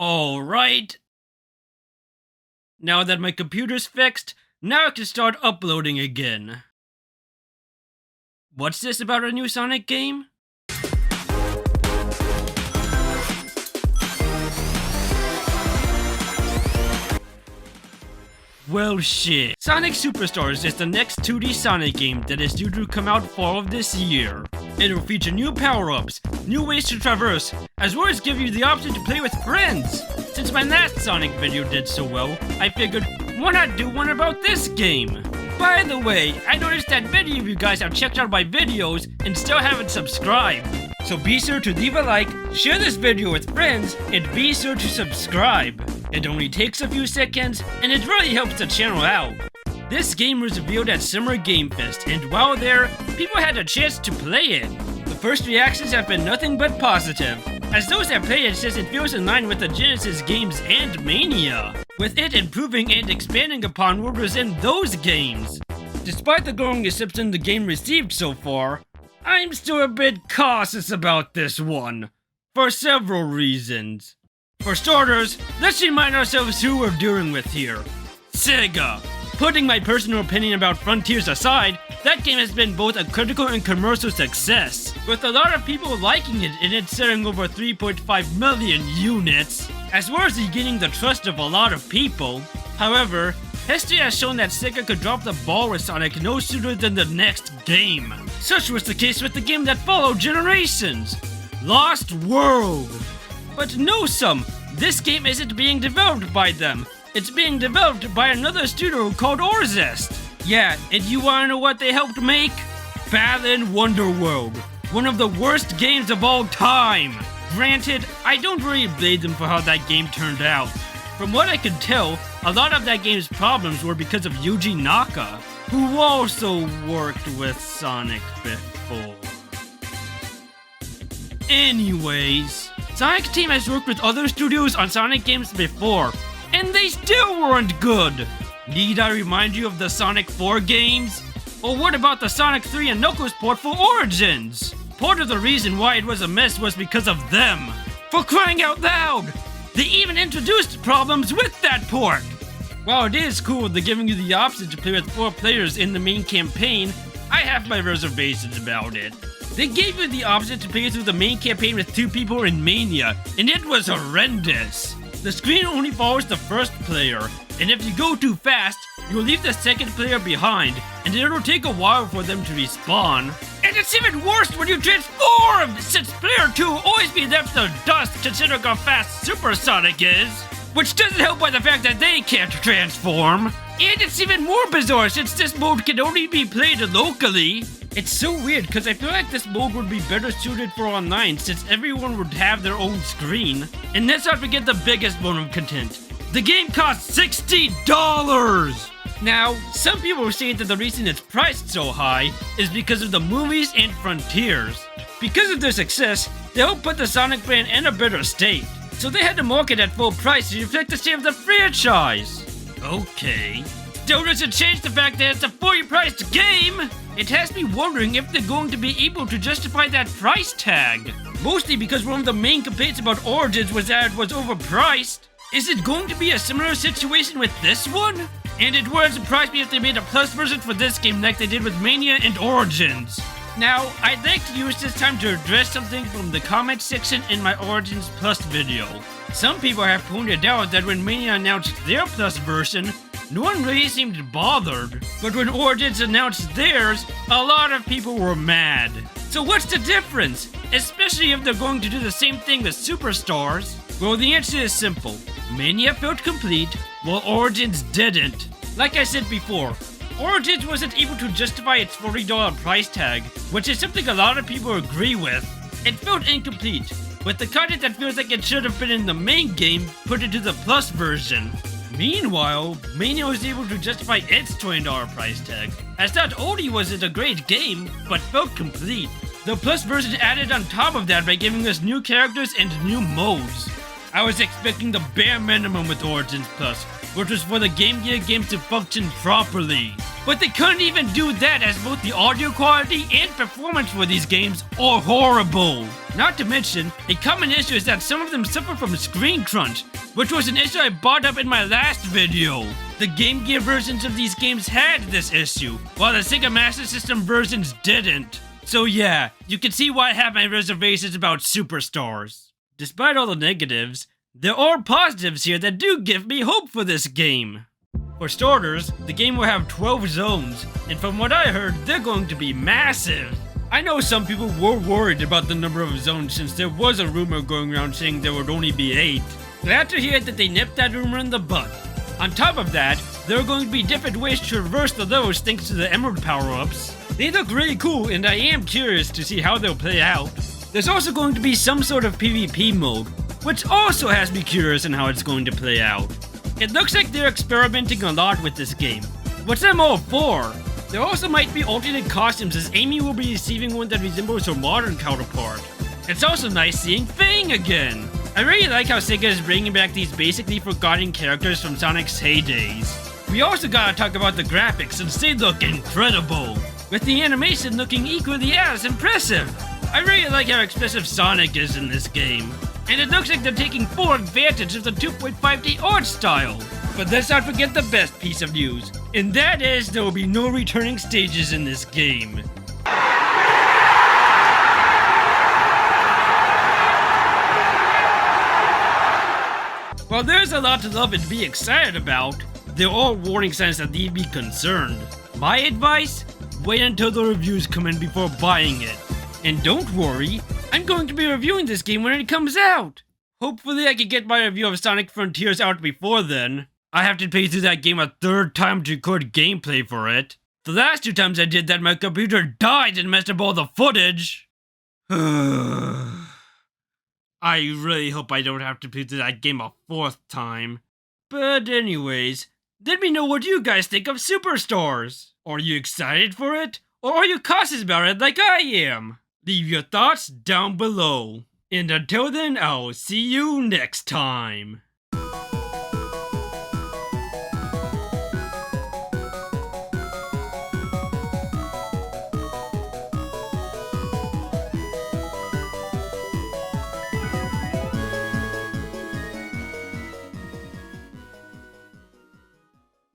Alright. Now that my computer's fixed, now I can start uploading again. What's this about a new Sonic game? Well shit. Sonic Superstars is the next 2D Sonic game that is due to come out fall of this year. It will feature new power-ups, new ways to traverse, as well as give you the option to play with friends. Since my last Sonic video did so well, I figured, why not do one about this game? By the way, I noticed that many of you guys have checked out my videos and still haven't subscribed. So be sure to leave a like, share this video with friends, and be sure to subscribe. It only takes a few seconds, and it really helps the channel out. This game was revealed at Summer Game Fest, and while there, people had a chance to play it. The first reactions have been nothing but positive, as those that play it says it feels in line with the Genesis games and Mania, with it improving and expanding upon what was in those games. Despite the glowing reception the game received so far, I'm still a bit cautious about this one, for several reasons. For starters, let's remind ourselves who we're dealing with here. Sega. Putting my personal opinion about Frontiers aside, that game has been both a critical and commercial success, with a lot of people liking it and it selling over 3.5 million units, as well as gaining the trust of a lot of people. However, history has shown that Sega could drop the ball with Sonic no sooner than the next game. Such was the case with the game that followed generations, Lost World. But know this game isn't being developed by them. It's being developed by another studio called Orzest. Yeah, and you wanna know what they helped make? Balan Wonderworld, one of the worst games of all time. Granted, I don't really blame them for how that game turned out. From what I could tell, a lot of that game's problems were because of Yuji Naka, who also worked with Sonic before. Anyways, Sonic Team has worked with other studios on Sonic games before, and they still weren't good. Need I remind you of the Sonic 4 games? Or what about the Sonic 3 and Knuckles port for Origins? Part of the reason why it was a mess was because of them. For crying out loud! They even introduced problems with that port! While it is cool they're giving you the option to play with 4 players in the main campaign, I have my reservations about it. They gave you the option to play through the main campaign with 2 people in Mania, and it was horrendous. The screen only follows the first player, and if you go too fast, you'll leave the second player behind, and it'll take a while for them to respawn. And it's even worse when you transform, since player 2 will always be left in the dust considering how fast Super Sonic is, which doesn't help by the fact that they can't transform. And it's even more bizarre since this mode can only be played locally. It's so weird because I feel like this mode would be better suited for online since everyone would have their own screen. And let's not forget the biggest bone of content. The game costs $60! Now, some people are saying that the reason it's priced so high is because of the movies and Frontiers. Because of their success, they helped put the Sonic brand in a better state. So they had to market at full price to reflect the state of the franchise. Okay. Still doesn't change the fact that it's a fully priced game! It has me wondering if they're going to be able to justify that price tag. Mostly because one of the main complaints about Origins was that it was overpriced. Is it going to be a similar situation with this one? And it wouldn't surprise me if they made a plus version for this game like they did with Mania and Origins. Now, I'd like to use this time to address something from the comment section in my Origins Plus video. Some people have pointed out that when Mania announced their Plus version, no one really seemed bothered. But when Origins announced theirs, a lot of people were mad. So what's the difference? Especially if they're going to do the same thing with Superstars? Well, the answer is simple. Mania felt complete, while Origins didn't. Like I said before, Origins wasn't able to justify its $40 price tag, which is something a lot of people agree with. It felt incomplete, with the content that feels like it should have been in the main game put into the Plus version. Meanwhile, Mania was able to justify its $20 price tag, as not only was it a great game, but felt complete. The Plus version added on top of that by giving us new characters and new modes. I was expecting the bare minimum with Origins Plus, which was for the Game Gear games to function properly. But they couldn't even do that as both the audio quality and performance for these games are horrible. Not to mention, a common issue is that some of them suffer from screen crunch, which was an issue I brought up in my last video. The Game Gear versions of these games had this issue, while the Sega Master System versions didn't. So yeah, you can see why I have my reservations about Superstars. Despite all the negatives, there are positives here that do give me hope for this game. For starters, the game will have 12 zones, and from what I heard, they're going to be massive. I know some people were worried about the number of zones since there was a rumor going around saying there would only be 8. Glad to hear that they nipped that rumor in the bud. On top of that, there are going to be different ways to traverse the levels thanks to the emerald power-ups. They look really cool, and I am curious to see how they'll play out. There's also going to be some sort of PvP mode, which also has me curious on how it's going to play out. It looks like they're experimenting a lot with this game, which I'm all for. There also might be alternate costumes as Amy will be receiving one that resembles her modern counterpart. It's also nice seeing Fang again. I really like how Sega is bringing back these basically forgotten characters from Sonic's heydays. We also gotta talk about the graphics since they look incredible, with the animation looking equally as impressive. I really like how expressive Sonic is in this game. And it looks like they're taking full advantage of the 2.5D art style. But let's not forget the best piece of news, and that is there will be no returning stages in this game. While there's a lot to love and be excited about, there are warning signs that leave me concerned. My advice? Wait until the reviews come in before buying it. And don't worry, I'm going to be reviewing this game when it comes out. Hopefully I can get my review of Sonic Frontiers out before then. I have to play through that game a third time to record gameplay for it. The last 2 times I did that, my computer died and messed up all the footage. I really hope I don't have to play through that game a 4th time. But anyways, let me know what you guys think of Superstars. Are you excited for it? Or are you cautious about it like I am? Leave your thoughts down below. And until then, I'll see you next time.